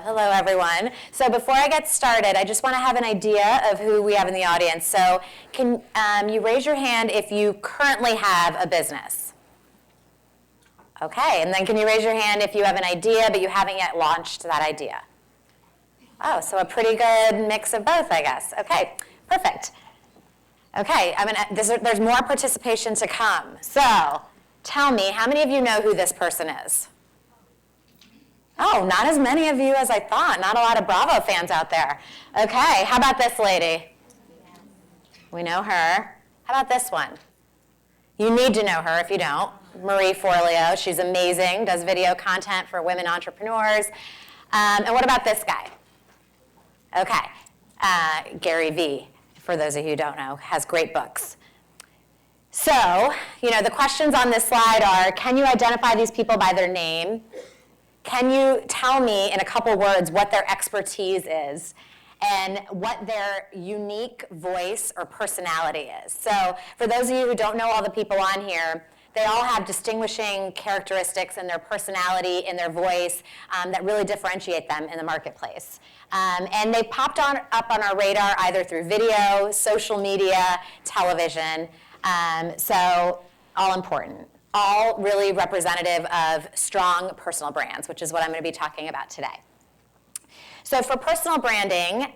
Hello, everyone. So before I get started, I just want to have an idea of who we have in the audience. So can you raise your hand if you currently have a business? Okay, and then can you raise your hand if you have an idea but you haven't yet launched that idea? Oh, so a pretty good mix of both, I guess. Okay, perfect. Okay, there's more participation to come. So tell me, how many of you know who this person is? Oh, not as many of you as I thought. Not a lot of Bravo fans out there. Okay, how about this lady? We know her. How about this one? You need to know her if you don't. Marie Forleo. She's amazing, does video content for women entrepreneurs. And what about this guy? Okay, Gary Vee, for those of you who don't know, has great books. So, the questions on this slide are, can you identify these people by their name? Can you tell me in a couple words what their expertise is and what their unique voice or personality is? So for those of you who don't know all the people on here, they all have distinguishing characteristics in their personality, in their voice, that really differentiate them in the marketplace. And they popped up on our radar either through video, social media, television, so all important. All really representative of strong personal brands, which is what I'm going to be talking about today. So for personal branding,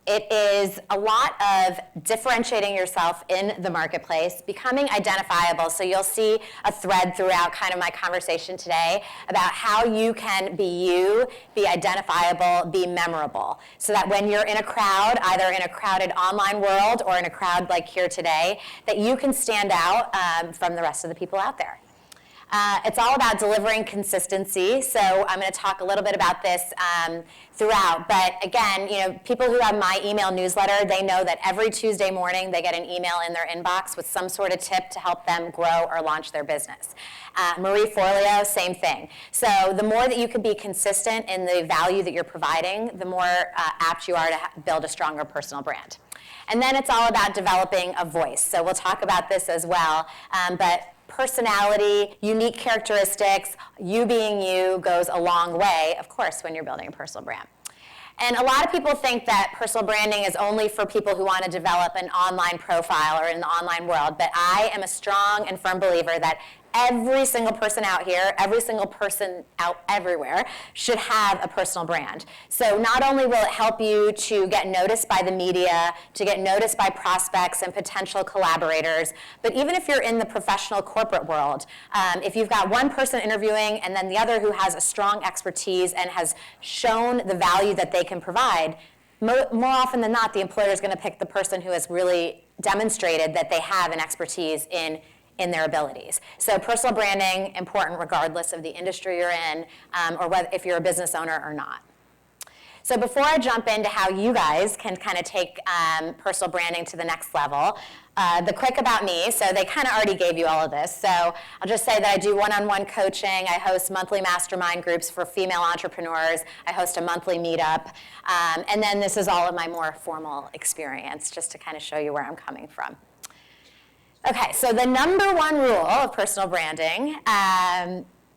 it is a lot of differentiating yourself in the marketplace, becoming identifiable. So you'll see a thread throughout kind of my conversation today about how you can be you, be identifiable, be memorable. So that when you're in a crowd, either in a crowded online world or in a crowd like here today, that you can stand out from the rest of the people out there. It's all about delivering consistency, so I'm going to talk a little bit about this throughout. But again, people who have my email newsletter, they know that every Tuesday morning they get an email in their inbox with some sort of tip to help them grow or launch their business. Marie Forleo, same thing. So the more that you can be consistent in the value that you're providing, the more apt you are to build a stronger personal brand. And then it's all about developing a voice. So we'll talk about this as well. But personality, unique characteristics, you being you goes a long way, of course, when you're building a personal brand. And a lot of people think that personal branding is only for people who want to develop an online profile or in the online world, but I am a strong and firm believer that every single person out here, every single person out everywhere should have a personal brand. So not only will it help you to get noticed by the media, to get noticed by prospects and potential collaborators, but even if you're in the professional corporate world, if you've got one person interviewing and then the other who has a strong expertise and has shown the value that they can provide, more often than not, the employer is going to pick the person who has really demonstrated that they have an expertise in their abilities. So personal branding, important regardless of the industry you're in, or whether, if you're a business owner or not. So before I jump into how you guys can kind of take personal branding to the next level, the quick about me, so they kind of already gave you all of this. So I'll just say that I do one-on-one coaching. I host monthly mastermind groups for female entrepreneurs. I host a monthly meetup. And then this is all of my more formal experience, just to kind of show you where I'm coming from. Okay, so the number one rule of personal branding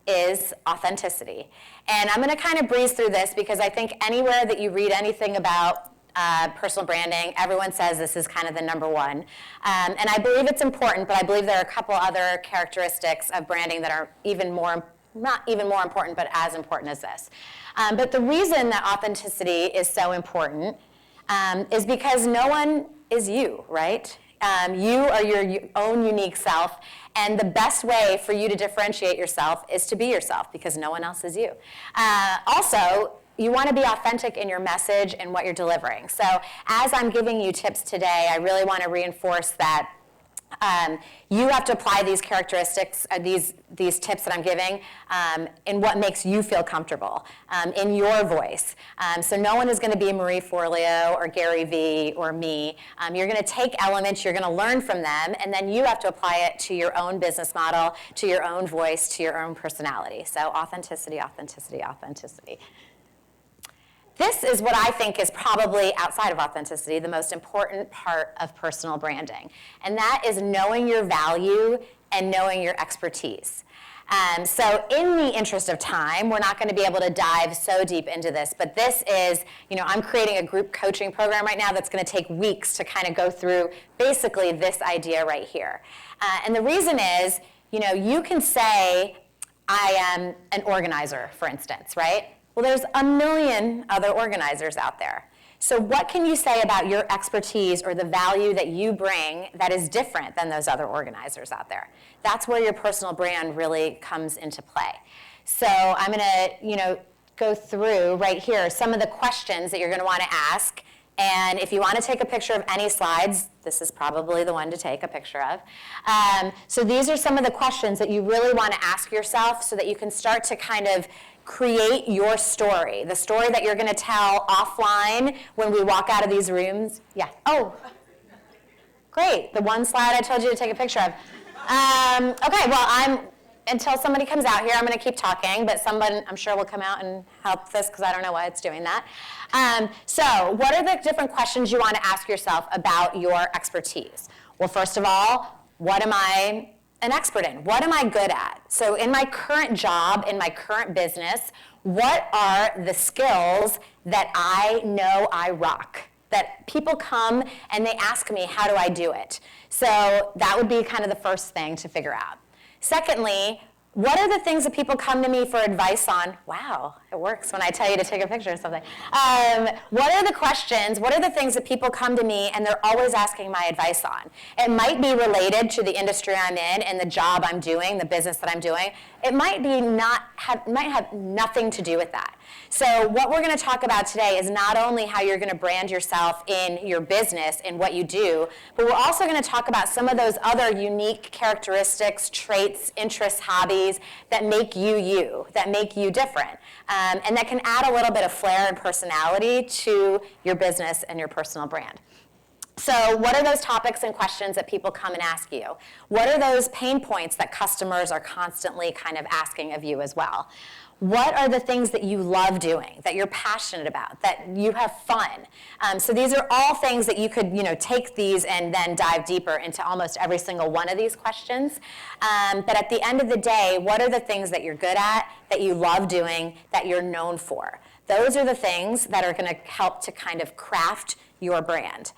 is authenticity. And I'm going to kind of breeze through this because I think anywhere that you read anything about personal branding, everyone says this is kind of the number one. And I believe it's important, but I believe there are a couple other characteristics of branding that are not even more important, but as important as this. But the reason that authenticity is so important is because no one is you, right? You are your own unique self, and the best way for you to differentiate yourself is to be yourself because no one else is you. Also, you want to be authentic in your message and what you're delivering. So as I'm giving you tips today, I really want to reinforce that you have to apply these characteristics, these tips that I'm giving in what makes you feel comfortable, in your voice. So no one is going to be Marie Forleo or Gary Vee or me. You're going to take elements, you're going to learn from them, and then you have to apply it to your own business model, to your own voice, to your own personality. So authenticity, authenticity, authenticity. This is what I think is probably, outside of authenticity, the most important part of personal branding. And that is knowing your value and knowing your expertise. So in the interest of time, we're not going to be able to dive so deep into this, but this is, I'm creating a group coaching program right now that's going to take weeks to kind of go through basically this idea right here. And the reason is, you can say, I am an organizer, for instance, right? Well, there's a million other organizers out there. So what can you say about your expertise or the value that you bring that is different than those other organizers out there? That's where your personal brand really comes into play. So I'm going to, go through right here some of the questions that you're going to want to ask. And if you want to take a picture of any slides, this is probably the one to take a picture of. So these are some of the questions that you really want to ask yourself so that you can start to kind of create your story, the story that you're going to tell offline when we walk out of these rooms. Yeah. Oh, great. The one slide I told you to take a picture of. Okay, well, until somebody comes out here, I'm going to keep talking, but someone, I'm sure, will come out and help this because I don't know why it's doing that. So what are the different questions you want to ask yourself about your expertise? Well, first of all, what am I an expert in? What am I good at? So in my current job, in my current business, what are the skills that I know I rock? That people come and they ask me, how do I do it? So that would be kind of the first thing to figure out. Secondly, what are the things that people come to me for advice on? Wow, it works when I tell you to take a picture of something. What are the questions, what are the things that people come to me and they're always asking my advice on? It might be related to the industry I'm in and the job I'm doing, the business that I'm doing. It might have nothing to do with that. So what we're going to talk about today is not only how you're going to brand yourself in your business and what you do, but we're also going to talk about some of those other unique characteristics, traits, interests, hobbies that make you, that make you different, and that can add a little bit of flair and personality to your business and your personal brand. So what are those topics and questions that people come and ask you? What are those pain points that customers are constantly kind of asking of you as well? What are the things that you love doing, that you're passionate about, that you have fun? So these are all things that you could, take these and then dive deeper into almost every single one of these questions. But at the end of the day, what are the things that you're good at, that you love doing, that you're known for? Those are the things that are going to help to kind of craft your brand.